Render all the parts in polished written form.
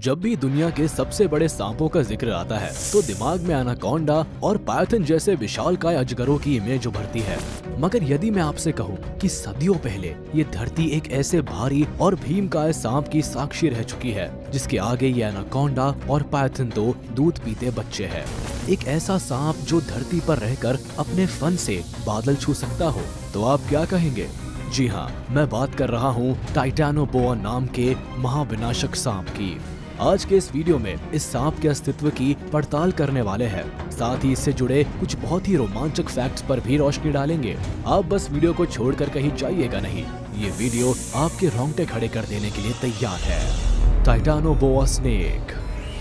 जब भी दुनिया के सबसे बड़े सांपों का जिक्र आता है तो दिमाग में एनाकोंडा और पायथन जैसे विशालकाय अजगरों की इमेज उभरती है। मगर यदि मैं आपसे कहूं कि सदियों पहले ये धरती एक ऐसे भारी और भीमकाय सांप की साक्षी रह चुकी है जिसके आगे ये एनाकोंडा और पायथन तो दूध पीते बच्चे हैं। एक ऐसा सांप जो धरती पर रहकर अपने फन से बादल छू सकता हो, तो आप क्या कहेंगे? जी हाँ, मैं बात कर रहा हूँ टाइटैनोबोआ नाम के महाविनाशक सांप की। आज के इस वीडियो में इस सांप के अस्तित्व की पड़ताल करने वाले हैं। साथ ही इससे जुड़े कुछ बहुत ही रोमांचक फैक्ट्स पर भी रोशनी डालेंगे। आप बस वीडियो को छोड़कर कहीं जाइएगा नहीं, ये वीडियो आपके रोंगटे खड़े कर देने के लिए तैयार है। टाइटैनोबोआ स्नेक।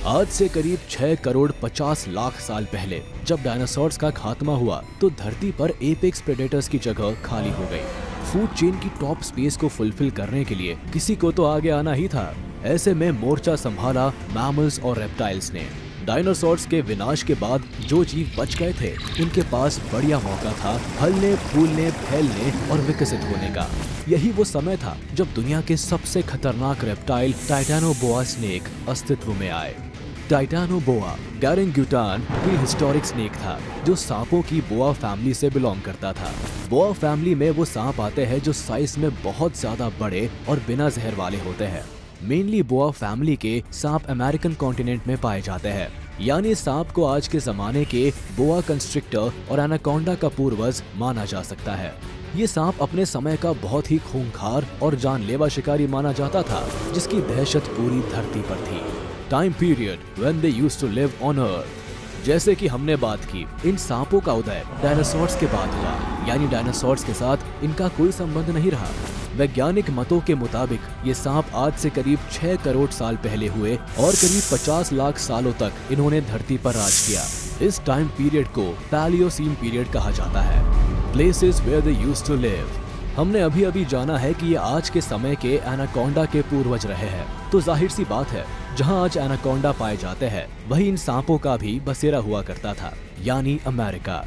आज से करीब 6 करोड़ 50 लाख साल पहले जब डायनासोर्स का खात्मा हुआ तो धरती पर एपेक्स प्रेडेटर्स की जगह खाली हो गई। फूड चेन की टॉप स्पेस को फुलफिल करने के लिए किसी को तो आगे आना ही था। ऐसे में मोर्चा संभाला मैमल्स और रेप्टाइल्स ने। डायनासोर्स के विनाश के बाद जो जीव बच गए थे उनके पास बढ़िया मौका था फलने, फूलने, फैलने और विकसित होने का। यही वो समय था जब दुनिया के सबसे खतरनाक रेप्टाइल टाइटैनोबोआ स्नेक अस्तित्व में आए। टाइटैनोबोआ गैरिंगुटान प्रीहिस्टोरिक स्नेक था जो सांपों की बोआ फैमिली से बिलोंग करता था। बोआ फैमिली में वो सांप आते हैं जो साइज में बहुत ज्यादा बड़े और बिना जहर वाले होते हैं। मेनली बोआ फैमिली के सांप अमेरिकन कॉन्टिनेंट में पाए जाते हैं, यानी सांप को आज के जमाने के बोआ कंस्ट्रिक्टर और एनाकोंडा का पूर्वज माना जा सकता है। ये सांप अपने समय का बहुत ही खूंखार और जानलेवा शिकारी माना जाता था जिसकी दहशत पूरी धरती पर थी। Time period when they used to live on earth. जैसे कि हमने बात की, इन सांपों का उदय डायनासोर्स के बाद हुआ, यानी डायनासोर्स के साथ इनका कोई संबंध नहीं रहा। वैज्ञानिक मतों के मुताबिक ये सांप आज से करीब 6 करोड़ साल पहले हुए और करीब 50 लाख सालों तक इन्होंने धरती पर राज किया। इस टाइम पीरियड को पैलियोसीन पीरियड कहा जाता है। Places where they used to live. हमने अभी जाना है कि ये आज के समय के एनाकोंडा के पूर्वज रहे हैं, तो जाहिर सी बात है जहां आज एनाकोंडा पाए जाते हैं वहीं इन सांपों का भी बसेरा हुआ करता था, यानी अमेरिका।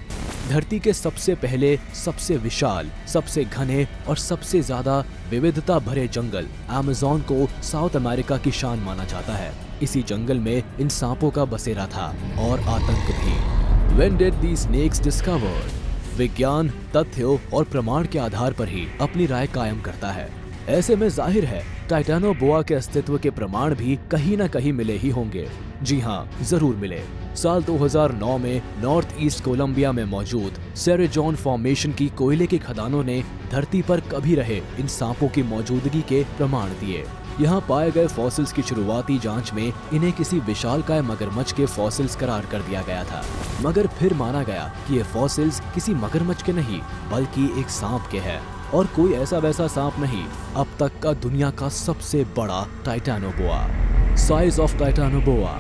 धरती के सबसे पहले, सबसे विशाल, सबसे घने और सबसे ज्यादा विविधता भरे जंगल अमेज़न को साउथ अमेरिका की शान माना जाता है। इसी जंगल में इन सांपों का बसेरा था और आतंक भी। When did these snakes discovered? विज्ञान तथ्यों और प्रमाण के आधार पर ही अपनी राय कायम करता है। ऐसे में जाहिर है टाइटैनोबोआ के अस्तित्व के प्रमाण भी कहीं न कहीं मिले ही होंगे। जी हाँ, जरूर मिले। साल 2009 में नॉर्थ ईस्ट कोलंबिया में मौजूद सेरेजोन फॉर्मेशन की कोयले की खदानों ने धरती पर कभी रहे इन सांपों की मौजूदगी के प्रमाण दिए। यहाँ पाए गए फॉसिल्स की शुरुआती जांच में इन्हें किसी विशालकाय मगरमच्छ के फॉसिल्स करार कर दिया गया था, मगर फिर माना गया कि ये फॉसिल्स किसी मगरमच्छ के नहीं बल्कि एक सांप के हैं, और कोई ऐसा वैसा सांप नहीं, अब तक का दुनिया का सबसे बड़ा टाइटैनोबोआ। Size of टाइटैनोबोआ।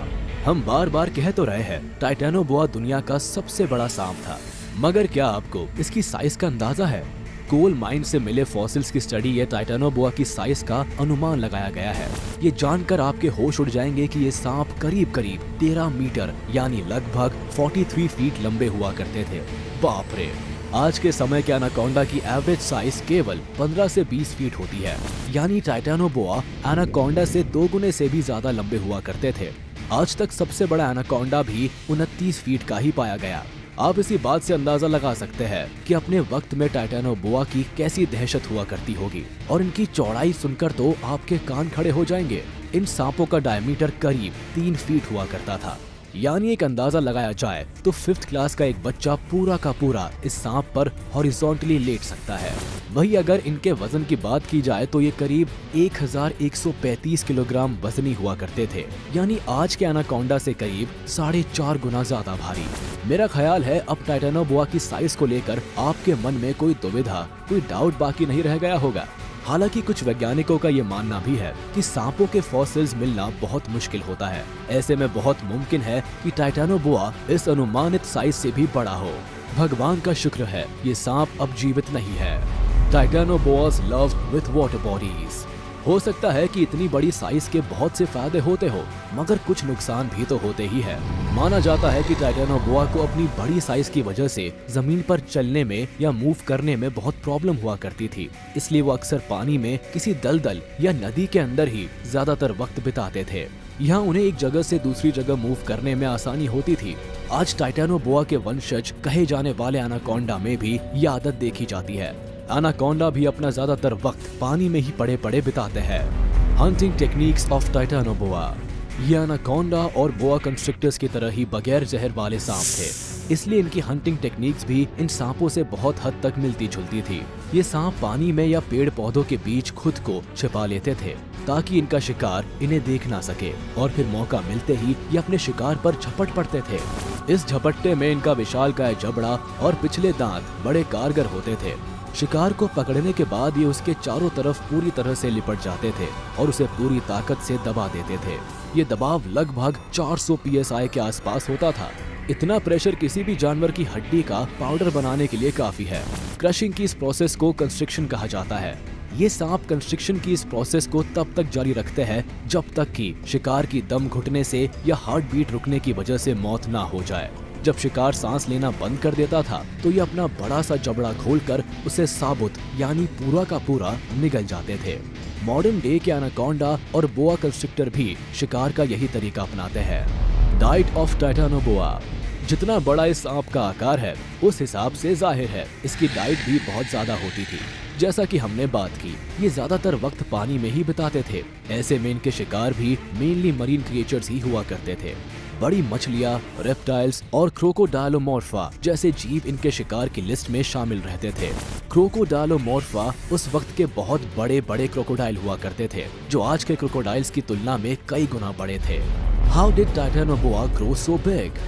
हम बार बार कह तो रहे हैं टाइटैनोबोआ दुनिया का सबसे बड़ा सांप था, मगर क्या आपको इसकी साइज का अंदाजा है? कोल माइन से मिले फॉसिल्स की स्टडी ये टाइटैनोबोआ की साइज का अनुमान लगाया गया है। ये जानकर आपके होश उड़ जाएंगे कि ये सांप करीब 13 मीटर यानी लगभग 43 फीट लंबे हुआ करते थे। बाप रे! आज के समय के एनाकोंडा की एवरेज साइज केवल 15 से 20 फीट होती है, यानी टाइटैनोबोआ एनाकोंडा से 2 गुने से भी ज्यादा लंबे हुआ करते थे। आज तक सबसे बड़ा एनाकोंडा भी 29 फीट का ही पाया गया। आप इसी बात से अंदाजा लगा सकते हैं कि अपने वक्त में टाइटैनोबोआ की कैसी दहशत हुआ करती होगी, और इनकी चौड़ाई सुनकर तो आपके कान खड़े हो जाएंगे। इन सांपों का डायमीटर करीब 3 फीट हुआ करता था, यानी एक अंदाजा लगाया जाए तो 5th क्लास का एक बच्चा पूरा का पूरा इस सांप पर हॉरिजॉन्टली लेट सकता है। वही अगर इनके वजन की बात की जाए तो ये करीब 1135 किलोग्राम वजनी हुआ करते थे, यानी आज के एनाकोंडा से करीब 4.5 गुना ज्यादा भारी। मेरा ख्याल है अब टाइटैनोबोआ की साइज को लेकर आपके मन में कोई दुविधा, कोई डाउट बाकी नहीं रह गया होगा। हालांकि कुछ वैज्ञानिकों का ये मानना भी है कि सांपों के फॉसिल्स मिलना बहुत मुश्किल होता है। ऐसे में बहुत मुमकिन है कि टाइटैनोबोआ इस अनुमानित साइज से भी बड़ा हो। भगवान का शुक्र है ये सांप अब जीवित नहीं है। टाइटैनोबोआस लव विथ वाटर बॉडीज। हो सकता है कि इतनी बड़ी साइज के बहुत से फायदे होते हो, मगर कुछ नुकसान भी तो होते ही है। माना जाता है कि टाइटैनोबोआ को अपनी बड़ी साइज की वजह से जमीन पर चलने में या मूव करने में बहुत प्रॉब्लम हुआ करती थी, इसलिए वो अक्सर पानी में किसी दलदल या नदी के अंदर ही ज्यादातर वक्त बिताते थे। यहाँ उन्हें एक जगह से दूसरी जगह मूव करने में आसानी होती थी। आज टाइटैनोबोआ के वंशज कहे जाने वाले एनाकोंडा में भी ये आदत देखी जाती है। एनाकोंडा भी अपना ज्यादातर वक्त पानी में ही पड़े पड़े बिताते हैं। Hunting techniques of Titanoboa. ये एनाकोंडा और बोआ कंस्ट्रिक्टर्स की तरह ही बगैर जहर वाले सांप थे, इसलिए इनकी हंटिंग टेक्निक्स भी इन सांपों से बहुत हद तक मिलती जुलती थी। ये सांप पानी में या पेड़ पौधों के बीच खुद को छिपा लेते थे ताकि इनका शिकार इन्हें देख ना सके, और फिर मौका मिलते ही ये अपने शिकार पर झपट पड़ते थे। इस झपट्टे में इनका विशालकाय जबड़ा और पिछले दांत बड़े कारगर होते थे। शिकार को पकड़ने के बाद ये उसके चारों तरफ पूरी तरह से लिपट जाते थे और उसे पूरी ताकत से दबा देते थे। ये दबाव लगभग 400 psi के आसपास होता था। इतना प्रेशर किसी भी जानवर की हड्डी का पाउडर बनाने के लिए काफी है। क्रशिंग की इस प्रोसेस को कंस्ट्रिक्शन कहा जाता है। ये सांप कंस्ट्रिक्शन की इस प्रोसेस को तब तक जारी रखते हैं जब तक कि शिकार की दम घुटने से या हार्ट बीट रुकने की वजह से मौत ना हो जाए। जब शिकार सांस लेना बंद कर देता था तो ये अपना बड़ा सा जबड़ा खोलकर उसे साबुत यानी पूरा का पूरा निगल जाते थे। मॉडर्न डे के एनाकोंडा और बोआ कंस्ट्रिक्टर भी शिकार का यही तरीका अपनाते हैं। Diet of Titanoboa. जितना बड़ा इस सांप का आकार है उस हिसाब से जाहिर है इसकी डाइट भी बहुत ज्यादा होती थी। जैसा कि हमने बात की, ये ज्यादातर वक्त पानी में ही बिताते थे। ऐसे में इनके शिकार भी मेनली मरीन क्रिएचर्स ही हुआ करते थे। बड़ी मछलियाँ, रेप्टाइल्स और क्रोकोडाइलोमॉर्फा जैसे जीव इनके शिकार की लिस्ट में शामिल रहते थे। क्रोकोडाइलोमॉर्फा उस वक्त के बहुत बड़े बड़े क्रोकोडाइल हुआ करते थे जो आज के क्रोकोडाइल्स की तुलना में कई गुना बड़े थे। How did Titanoboa grow so big?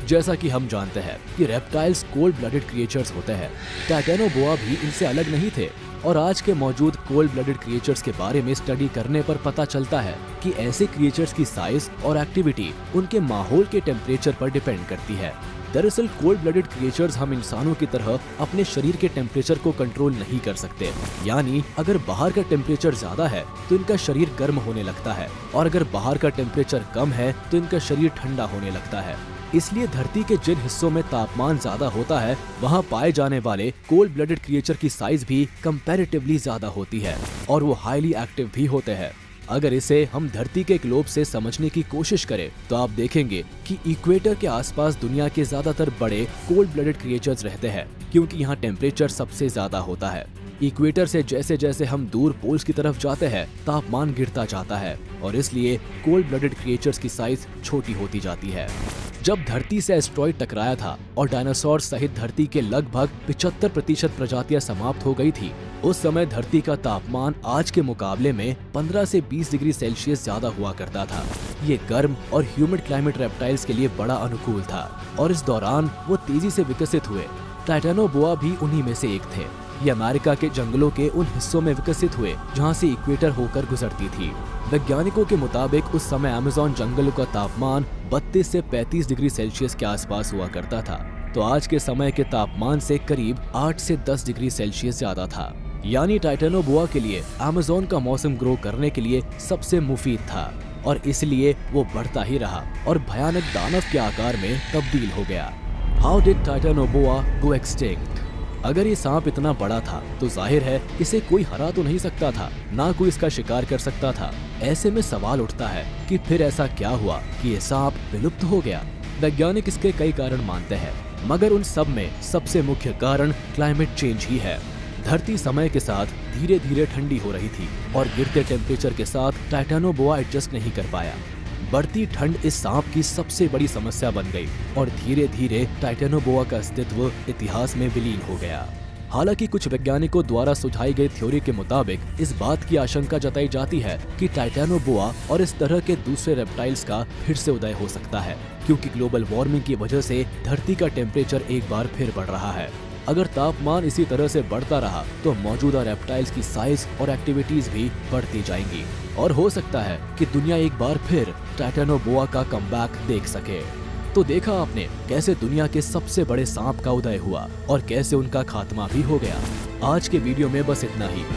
जैसा कि हम जानते हैं कि रेप्टाइल्स कोल्ड ब्लडेड क्रिएचर्स होते हैं। टाइटैनोबोआ भी इनसे अलग नहीं थे, और आज के मौजूद कोल्ड ब्लडेड क्रिएचर्स के बारे में स्टडी करने पर पता चलता है कि ऐसे क्रिएचर्स की साइज और एक्टिविटी उनके माहौल के टेम्परेचर पर डिपेंड करती है। दरअसल कोल्ड ब्लडेड क्रिएचर्स हम इंसानों की तरह अपने शरीर के टेम्परेचर को कंट्रोल नहीं कर सकते। यानी अगर बाहर का टेम्परेचर ज्यादा है तो इनका शरीर गर्म होने लगता है, और अगर बाहर का टेम्परेचर कम है तो इनका शरीर ठंडा होने लगता है। इसलिए धरती के जिन हिस्सों में तापमान ज्यादा होता है वहाँ पाए जाने वाले कोल्ड ब्लडेड क्रिएचर की साइज भी कंपैरेटिवली ज्यादा होती है, और वो हाईली एक्टिव भी होते हैं। अगर इसे हम धरती के ग्लोब से समझने की कोशिश करें तो आप देखेंगे कि इक्वेटर के आसपास दुनिया के ज्यादातर बड़े कोल्ड ब्लडेड क्रिएचर्स रहते हैं, क्योंकि यहाँ टेम्परेचर सबसे ज्यादा होता है। इक्वेटर से जैसे जैसे हम दूर पोल्स की तरफ जाते हैं तापमान गिरता जाता है, और इसलिए कोल्ड ब्लडेड क्रिएचर्स की साइज छोटी होती जाती है। जब धरती से एस्ट्रॉइड टकराया था और डायनासोर सहित धरती के लगभग 75% प्रजातियां समाप्त हो गई थी, उस समय धरती का तापमान आज के मुकाबले में 15 से 20 डिग्री सेल्सियस ज्यादा हुआ करता था। ये गर्म और ह्यूमिड क्लाइमेट रेप्टाइल्स के लिए बड़ा अनुकूल था, और इस दौरान वो तेजी से विकसित हुए। टाइटैनोबोआ भी उन्हीं में से एक थे। ये अमेरिका के जंगलों के उन हिस्सों में विकसित हुए जहाँ से इक्वेटर होकर गुजरती थी। वैज्ञानिकों के मुताबिक उस समय अमेज़न जंगल का तापमान 32 से 35 डिग्री सेल्सियस के आसपास हुआ करता था, तो आज के समय के तापमान से करीब 8 से 10 डिग्री सेल्सियस ज्यादा था। यानी टाइटैनोबोआ के लिए अमेज़न का मौसम ग्रो करने के लिए सबसे मुफीद था, और इसलिए वो बढ़ता ही रहा और भयानक दानव के आकार में तब्दील हो गया। How did Titanoboa go extinct? अगर ये सांप इतना बड़ा था तो जाहिर है इसे कोई हरा तो नहीं सकता था, ना कोई इसका शिकार कर सकता था। ऐसे में सवाल उठता है कि फिर ऐसा क्या हुआ कि ये सांप विलुप्त हो गया? वैज्ञानिक इसके कई कारण मानते हैं, मगर उन सब में सबसे मुख्य कारण क्लाइमेट चेंज ही है। धरती समय के साथ धीरे धीरे ठंडी हो रही थी, और गिरते टेम्परेचर के साथ टाइटैनोबोआ एडजस्ट नहीं कर पाया। बढ़ती ठंड इस सांप की सबसे बड़ी समस्या बन गई, और धीरे धीरे टाइटैनोबोआ का अस्तित्व इतिहास में विलीन हो गया। हालांकि कुछ वैज्ञानिकों द्वारा सुझाई गई थ्योरी के मुताबिक इस बात की आशंका जताई जाती है कि टाइटैनोबोआ और इस तरह के दूसरे रेप्टाइल्स का फिर से उदय हो सकता है, क्योंकि ग्लोबल वार्मिंग की वजह से धरती का टेम्परेचर एक बार फिर बढ़ रहा है। अगर तापमान इसी तरह से बढ़ता रहा तो मौजूदा रेप्टाइल्स की साइज और एक्टिविटीज भी बढ़ती जाएंगी, और हो सकता है कि दुनिया एक बार फिर टाइटैनोबोआ का कमबैक देख सके। तो देखा आपने कैसे दुनिया के सबसे बड़े सांप का उदय हुआ और कैसे उनका खात्मा भी हो गया। आज के वीडियो में बस इतना ही।